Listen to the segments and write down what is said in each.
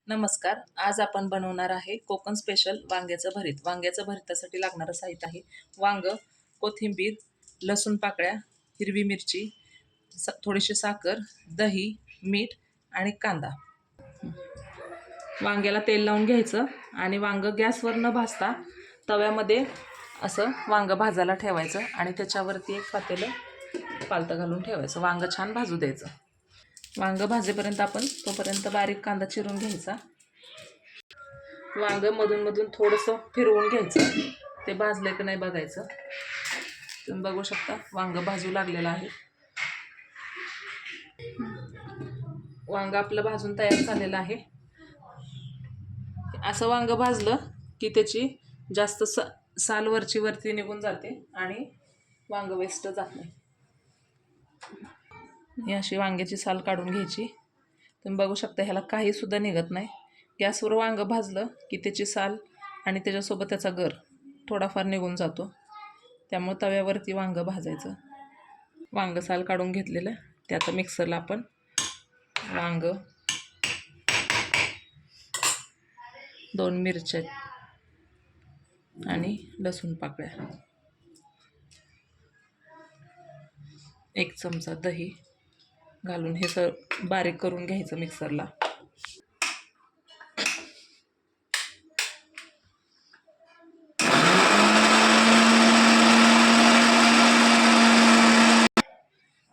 नमस्कार. आज आपण बनवणार आहे कोकण स्पेशल वांग्याचं भरीत. वांग्याचं भरीतासाठी लागणारं साहित्य आहे वांग, कोथिंबीर, लसूण पाकळ्या, हिरवी मिरची, थोडीशी साखर, दही, मीठ आणि कांदा. वांग्याला तेल लावून घ्यायचं आणि वांग गॅसवर न भाजता तव्यामध्ये असं वांग भाजायला ठेवायचं आणि त्याच्यावरती एक पातेलं पालतं घालून ठेवायचं. वांग छान भाजू द्यायचं. वांग भाजेपर्यंत आपण तोपर्यंत बारीक कांदा चिरून घ्यायचा. वांग मधून मधून थोडंसं फिरवून घ्यायचं. ते भाजले की नाही बघायचं. तुम्ही बघू शकता वांग भाजू लागलेलं आहे. वांग आपलं भाजून तयार झालेलं आहे. असं वांग भाजलं की त्याची जास्त साल वरची निघून जाते आणि वांग वेस्ट जात नाही. ही अशी वांग्याची साल काढून घ्यायची. तुम्ही बघू शकता ह्याला काही सुद्धा निघत नाही. गॅसवर वांग भाजलं की त्याची साल आणि त्याच्यासोबत त्याचा गर थोडाफार निघून जातो. त्यामुळे तव्यावरती वांग भाजायचं. वांग साल काढून घेतलेलं ते आता मिक्सरला आपण वांग, 2 मिरच्या आणि लसूण पाकळ्या, 1 चमचा दही घालून हे बारीक करून घ्यायचं मिक्सरला.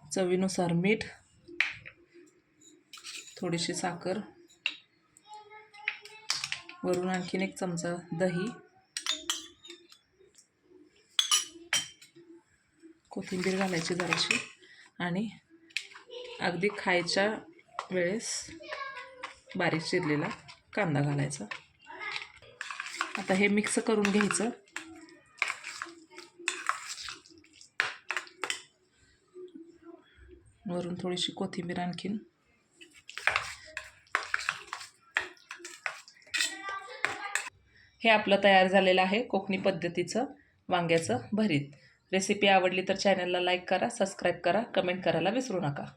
चवीनुसार मीठ, थोडीशी साखर, वरून आणखीन 1 चमचा दही, कोथिंबीर घालायची जराशी आणि अगदी खायच्या वेळेस बारीक चिरलेला कांदा घालायचा. आता हे मिक्स करून घ्यायचं. वरून थोडीशी कोथिंबीर आणखीन. हे आपलं तयार झालेलं आहे कोकणी पद्धतीचं वांग्याचं भरीत. रेसिपी आवडली तर चॅनलला लाईक करा, सबस्क्राईब करा, कमेंट करायला विसरू नका.